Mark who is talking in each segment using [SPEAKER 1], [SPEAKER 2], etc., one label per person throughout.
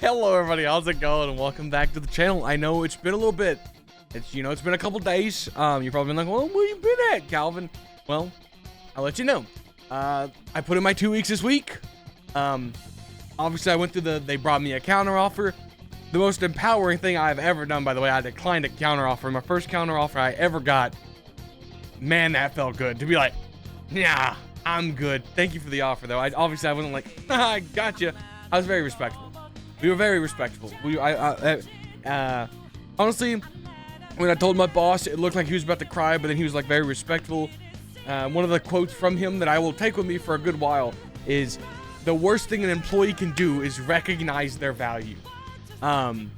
[SPEAKER 1] Hello everybody, how's it going? And welcome back to the channel. I know it's been a little bit. It's been a couple days. You've probably been like, well, where you been at, Calvin? Well, I'll let you know. I put in my 2 weeks this week. Obviously I went through they brought me a counter offer. The most empowering thing I've ever done, by the way. I declined a counter offer. My first counter offer I ever got. Man, that felt good. To be like, nah, I'm good. Thank you for the offer, though. I wasn't like, I got you. I was very respectful. We were very respectful. Honestly, when I told my boss, it looked like he was about to cry, but then he was like very respectful. One of the quotes from him that I will take with me for a good while is, the worst thing an employee can do is recognize their value. And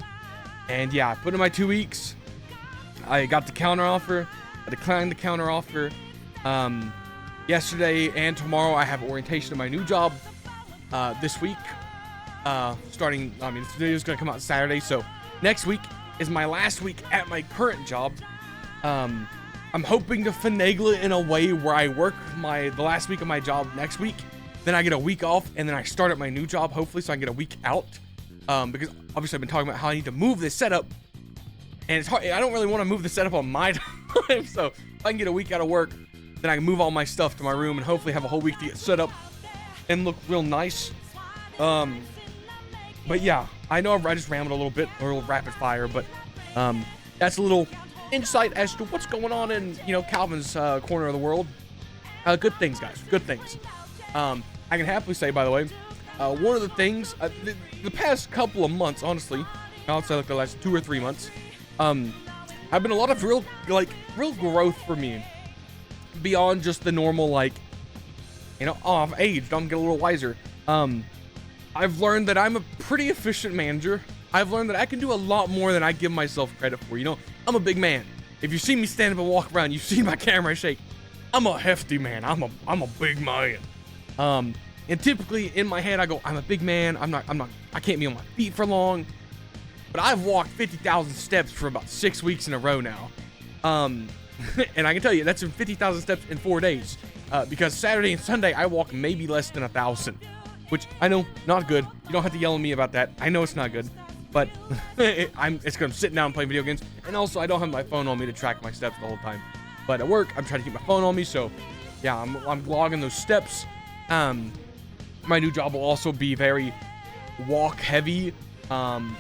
[SPEAKER 1] yeah, I put in my 2 weeks. I got the counter offer. I declined the counter offer. Yesterday and tomorrow I have orientation of my new job. This week. Starting, this video is gonna come out Saturday, so next week is my last week at my current job. I'm hoping to finagle it in a way where I work the last week of my job next week, then I get a week off, and then I start at my new job, hopefully, so I can get a week out. Because obviously I've been talking about how I need to move this setup, and it's hard. I don't really want to move the setup on my time, so if I can get a week out of work, then I can move all my stuff to my room and hopefully have a whole week to get set up and look real nice. But yeah, I know I just rambled a little bit, a little rapid fire, but that's a little insight as to what's going on in, Calvin's corner of the world. Good things, guys, good things. I can happily say, by the way, one of the things, the past couple of months, honestly, I'll say like the last 2 or 3 months, have been a lot of real growth for me, beyond just the normal, I've aged, I'm getting a little wiser. I've learned that I'm a pretty efficient manager. I've learned that I can do a lot more than I give myself credit for. I'm a big man. If you see me stand up and walk around, you see my camera shake. I'm a hefty man. I'm a big man. And typically in my head, I go, I'm a big man. I can't be on my feet for long. But I've walked 50,000 steps for about 6 weeks in a row now. And I can tell you, that's 50,000 steps in 4 days. Because Saturday and Sunday, I walk maybe less than 1,000. Which, I know, not good. You don't have to yell at me about that. I know it's not good. But it's because I'm sitting down and playing video games. And also, I don't have my phone on me to track my steps the whole time. But at work, I'm trying to keep my phone on me. So, yeah, I'm logging those steps. My new job will also be very walk heavy. I'm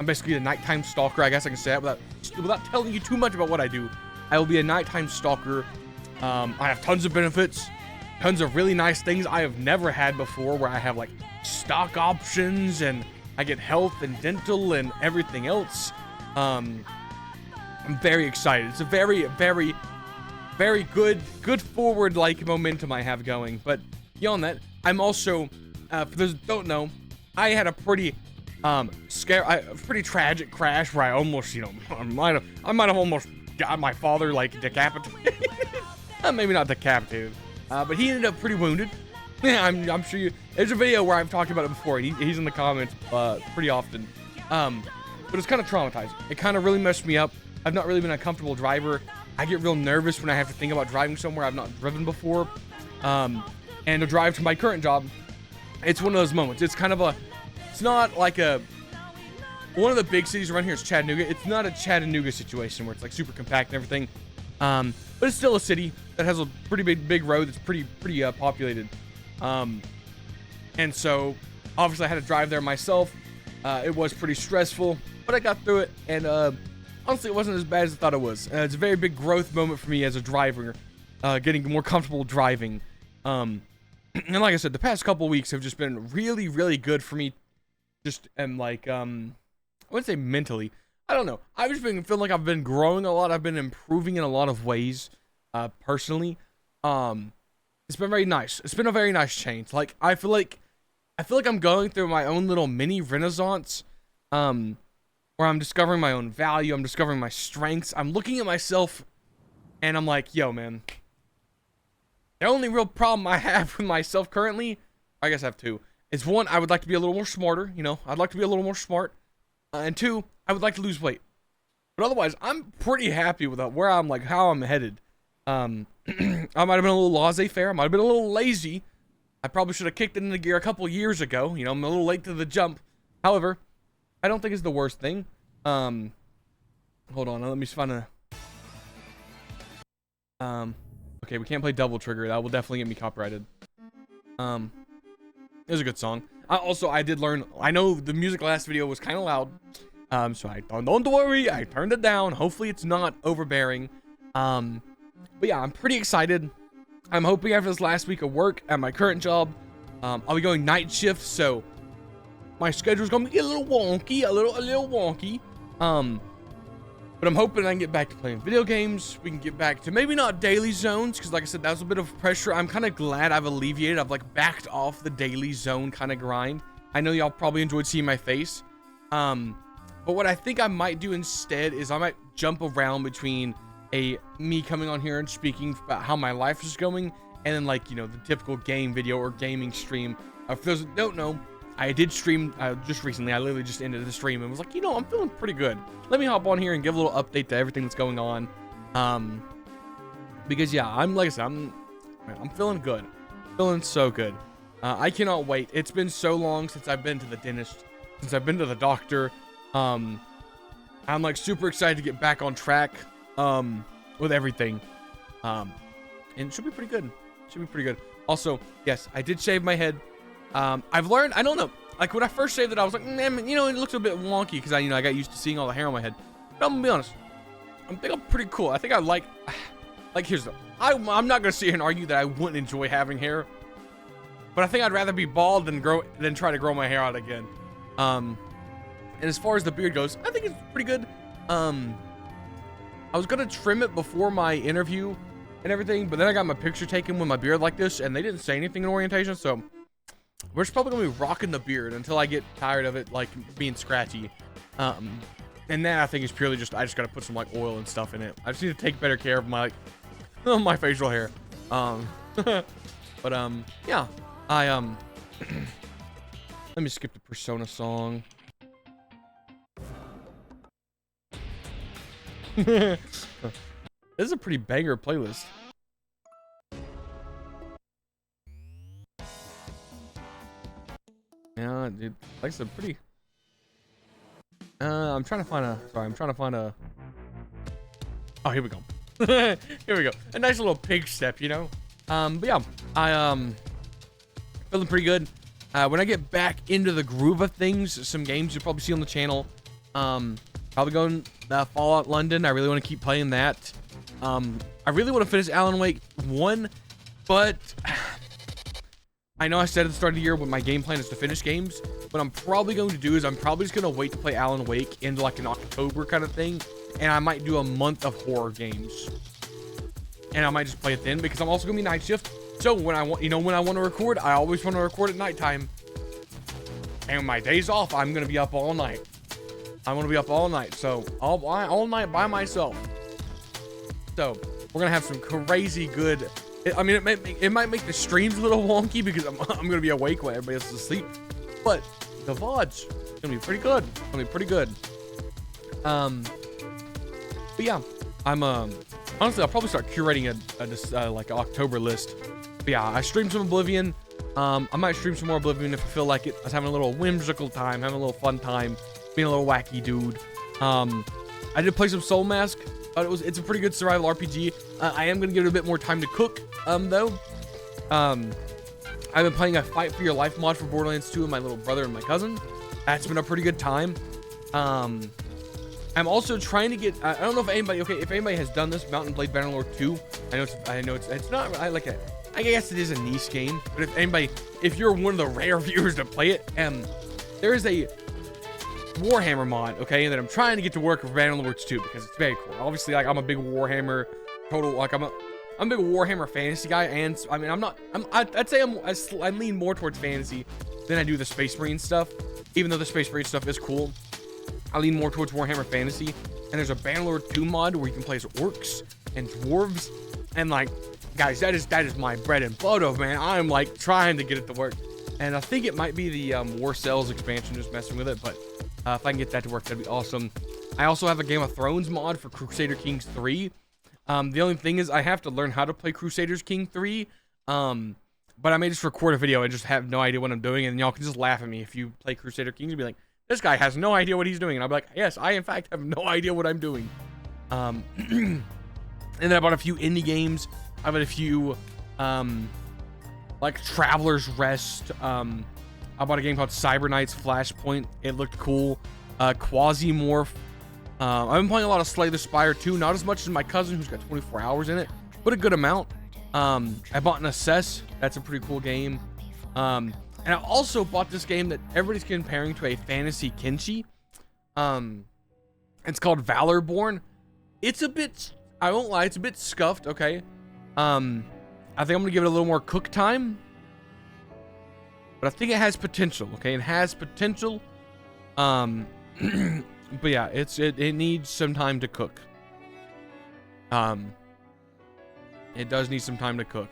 [SPEAKER 1] basically a nighttime stalker. I guess I can say that without telling you too much about what I do. I will be a nighttime stalker. I have tons of benefits. Tons of really nice things I have never had before, where I have like stock options and I get health and dental and everything else. I'm very excited. It's a very, very, very good forward momentum I have going. But beyond that, I'm also, for those who don't know, I had a pretty pretty tragic crash where I almost, I might have almost got my father decapitated. Maybe not decapitated. But he ended up pretty wounded. Yeah, I'm sure there's a video where I've talked about it before. He's in the comments pretty often. But it's kind of traumatizing. It kind of really messed me up. I've not really been a comfortable driver. I get real nervous when I have to think about driving somewhere I've not driven before. And to drive to my current job, it's one of those moments. It's kind of it's not like one of the big cities around here is Chattanooga. It's not a Chattanooga situation where it's super compact and everything. But it's still a city that has a pretty big road that's pretty populated. And so obviously I had to drive there myself. It was pretty stressful, but I got through it, and honestly it wasn't as bad as I thought it was. It's a very big growth moment for me as a driver, getting more comfortable driving. And like I said, the past couple weeks have just been really, really good for me. Just I wouldn't say mentally. I don't know. I've just been feeling like I've been growing a lot. I've been improving in a lot of ways, personally. It's been very nice. It's been a very nice change. I feel like I'm going through my own little mini renaissance, where I'm discovering my own value. I'm discovering my strengths. I'm looking at myself, and I'm like, yo, man. The only real problem I have with myself currently, I guess I have two, is one, I would like to be a little more smarter. I'd like to be a little more smart. And two, I would like to lose weight. But otherwise, I'm pretty happy with where I'm how I'm headed. I might have been a little laissez-faire. I might have been a little lazy. I probably should have kicked it into gear a couple years ago. I'm a little late to the jump. However, I don't think it's the worst thing. Hold on, let me just find a. Okay, we can't play Double Trigger. That will definitely get me copyrighted. It was a good song. I did learn. I know the music last video was kind of loud. So don't worry. I turned it down. Hopefully it's not overbearing. But yeah, I'm pretty excited. I'm hoping after this last week of work at my current job, I'll be going night shift. So my schedule's gonna be a little wonky, a little wonky. But I'm hoping I can get back to playing video games. We can get back to maybe not daily zones, because like I said, that was a bit of pressure. I'm kind of glad I've alleviated. I've like backed off the daily zone kind of grind. I know y'all probably enjoyed seeing my face. But what I think I might do instead is I might jump around between me coming on here and speaking about how my life is going, and then like, you know, the typical game video or gaming stream. For those that don't know, I did stream just recently. I literally just ended the stream and was like, you know, I'm feeling pretty good. Let me hop on here and give a little update to everything that's going on. Because yeah, like I said, I'm feeling good. Feeling so good. I cannot wait. It's been so long since I've been to the dentist, since I've been to the doctor. I'm like super excited to get back on track with everything. And it should be pretty good. Should be pretty good. Also, yes, I did shave my head. I've learned, I don't know, like when I first shaved it, I was like, man, you know, it looks a bit wonky because I got used to seeing all the hair on my head. But I'm gonna be honest, I think I'm pretty cool. I think I like here's the, I'm not gonna sit here and argue that I wouldn't enjoy having hair, but I think I'd rather be bald than try to grow my hair out again. And as far as the beard goes, I think it's pretty good. I was gonna trim it before my interview and everything, but then I got my picture taken with my beard like this, and they didn't say anything in orientation, so we're just probably gonna be rocking the beard until I get tired of it, like being scratchy. And then I think it's purely just I just gotta put some like oil and stuff in it. I just need to take better care of my my facial hair. But yeah, let me skip the Persona song. This is a pretty banger playlist. Yeah, dude, like I said, pretty. I'm trying to find a. Oh, here we go. Here we go. A nice little pig step, you know. But yeah, feeling pretty good. When I get back into the groove of things, some games you'll probably see on the channel. Probably going Fallout London. I really want to keep playing that. I really want to finish Alan Wake 1, but I know I said at the start of the year what my game plan is to finish games. What I'm probably going to do is I'm probably just going to wait to play Alan Wake into like an October kind of thing, and I might do a month of horror games, and I might just play it then, because I'm also going to be night shift. So when I want, when I want to record, I always want to record at nighttime, and my days off, I'm going to be up all night. I want to be up all night, so all night by myself. So we're gonna have some crazy good. I mean, it might make the streams a little wonky because I'm gonna be awake while everybody else is asleep, but the VOD's gonna be pretty good. Gonna be pretty good. But yeah, I'm honestly I'll probably start curating a like an October list. But yeah, I streamed some Oblivion. I might stream some more Oblivion if I feel like it. I was having a little whimsical time, having a little fun time, being a little wacky dude. I did play some Soul Mask. It's a pretty good survival RPG. I am gonna give it a bit more time to cook, though. I've been playing a Fight for Your Life mod for Borderlands 2 with my little brother and my cousin. That's been a pretty good time. I'm also trying to get. I don't know if anybody has done this Mountain Blade Bannerlord 2. I know it's not. I guess it is a niche game, but if you're one of the rare viewers to play it, there is a Warhammer mod, okay, and that I'm trying to get to work for Bannerlords 2 because it's very cool. Obviously, like I'm a big Warhammer I'm a big Warhammer fantasy guy, and I mean I'd say I lean more towards fantasy than I do the Space Marine stuff. Even though the Space Marine stuff is cool, I lean more towards Warhammer fantasy. And there's a Bannerlord 2 mod where you can play as orcs and dwarves, and like, guys, that is my bread and butter, man. I'm like trying to get it to work, and I think it might be the War Cells expansion, just messing with it, but if I can get that to work, that'd be awesome. I also have a Game of Thrones mod for Crusader Kings 3. The only thing is I have to learn how to play Crusaders King 3. But I may just record a video and just have no idea what I'm doing, and y'all can just laugh at me if you play Crusader Kings and be like, this guy has no idea what he's doing. And I'll be like, yes, I in fact have no idea what I'm doing. And then I bought a few indie games. I bought a few, like Traveler's Rest. I bought a game called Cyber Knights Flashpoint. It looked cool. Quasimorph. I've been playing a lot of Slay the Spire too. Not as much as my cousin, who's got 24 hours in it, but a good amount. I bought an Assess. That's a pretty cool game. And I also bought this game that everybody's comparing to a fantasy Kenshi. It's called Valorborn. It's a bit, I won't lie, it's a bit scuffed, okay? I think I'm gonna give it a little more cook time. But I think it has potential, okay? It has potential. But yeah, it needs some time to cook. It does need some time to cook.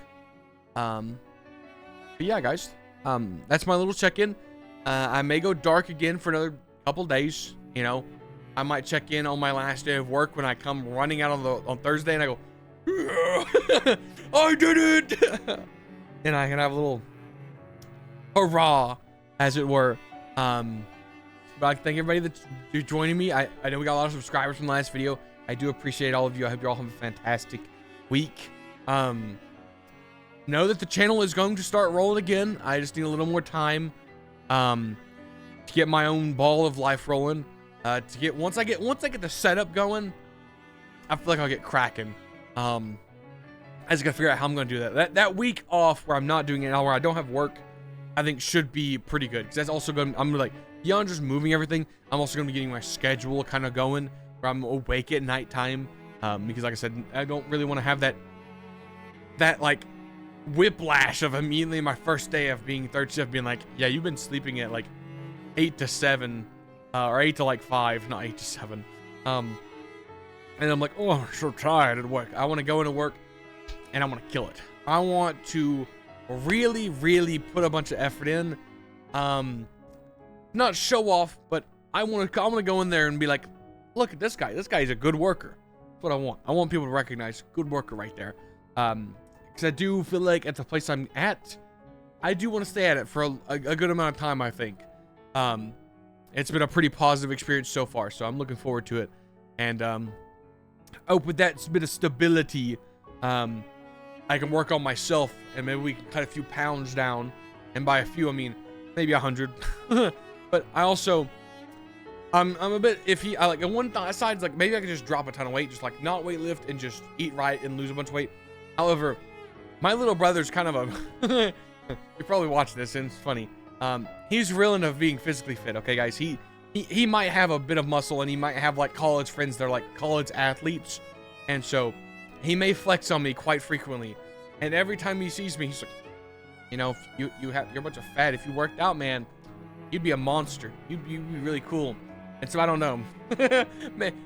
[SPEAKER 1] But yeah, guys. That's my little check-in. I may go dark again for another couple days. You know, I might check in on my last day of work when I come running out on Thursday and I go, I did it! And I can have a little hurrah, as it were. But I thank everybody that's joining me. I know we got a lot of subscribers from the last video. I do appreciate all of you. I hope you all have a fantastic week. Know that the channel is going to start rolling again. I just need a little more time to get my own ball of life rolling. Once I get the setup going, I feel like I'll get cracking. I just gotta figure out how I'm gonna do that. That week off where I'm not doing it, where I don't have work, I think should be pretty good, because that's also going. I'm like, beyond just moving everything, I'm also gonna be getting my schedule kind of going, where I'm awake at nighttime. Because like I said, I don't really want to have that like whiplash of immediately my first day of being third shift being like, yeah, you've been sleeping at like 8 to 7, or 8 to like 5, not 8 to 7. And I'm like, oh, I'm so tired at work. I want to go into work and I want to kill it. I want to really, really put a bunch of effort in. Not show off, but I want to go in there and be like, look at this guy. This guy is a good worker. That's what I want. I want people to recognize good worker right there. Because I do feel like at the place I'm at, I do want to stay at it for a good amount of time, I think. It's been a pretty positive experience so far, so I'm looking forward to it. And with that bit of stability, I can work on myself, and maybe we can cut a few pounds down. And by a few, I mean maybe 100. But I also, I'm a bit iffy. I like on one side, like maybe I could just drop a ton of weight, just like not weight lift and just eat right and lose a bunch of weight. However, my little brother's kind of a you probably watch this and it's funny. He's real into being physically fit. Okay, guys, he might have a bit of muscle, and he might have like college friends that are like college athletes, and so he may flex on me quite frequently. And every time he sees me, he's like, you know, you're a bunch of fat. If you worked out, man, you'd be a monster. You'd be really cool. And so I don't know.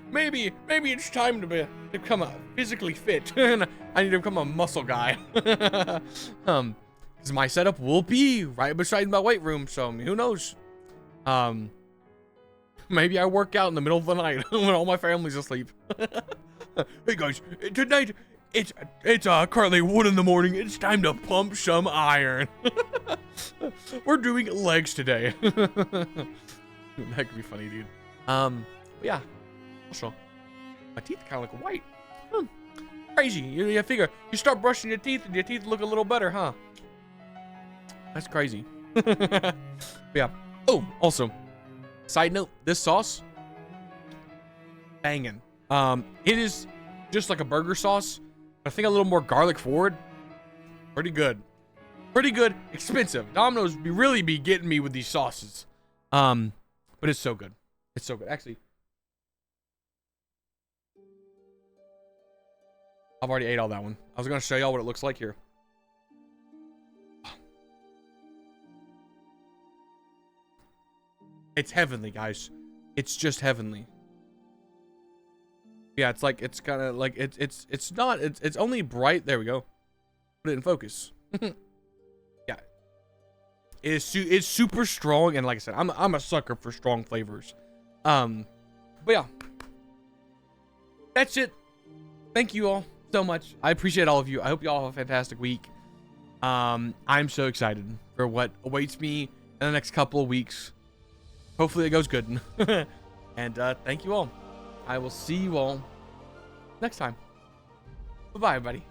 [SPEAKER 1] maybe it's time to become a physically fit. And I need to become a muscle guy. Because my setup will be right beside my weight room. So who knows? Maybe I work out in the middle of the night when all my family's asleep. Hey guys, tonight it's currently 1 in the morning. It's time to pump some iron. We're doing legs today. That could be funny, dude. Yeah. Also, my teeth kind of look white. Crazy. You figure you start brushing your teeth and your teeth look a little better, huh? That's crazy. Yeah. Oh, also, side note, this sauce, banging. It is just like a burger sauce. I think a little more garlic forward. Pretty good. Pretty good. Expensive. Domino's really be getting me with these sauces. But it's so good. It's so good. Actually, I've already ate all that one. I was going to show y'all what it looks like here. It's heavenly, guys. It's just heavenly. Yeah, it's like, it's kind of like, it's not, it's only bright. There we go. Put it in focus. Yeah. It's super strong. And like I said, I'm a sucker for strong flavors. But yeah. That's it. Thank you all so much. I appreciate all of you. I hope you all have a fantastic week. I'm so excited for what awaits me in the next couple of weeks. Hopefully it goes good. And thank you all. I will see you all next time. Bye-bye, everybody.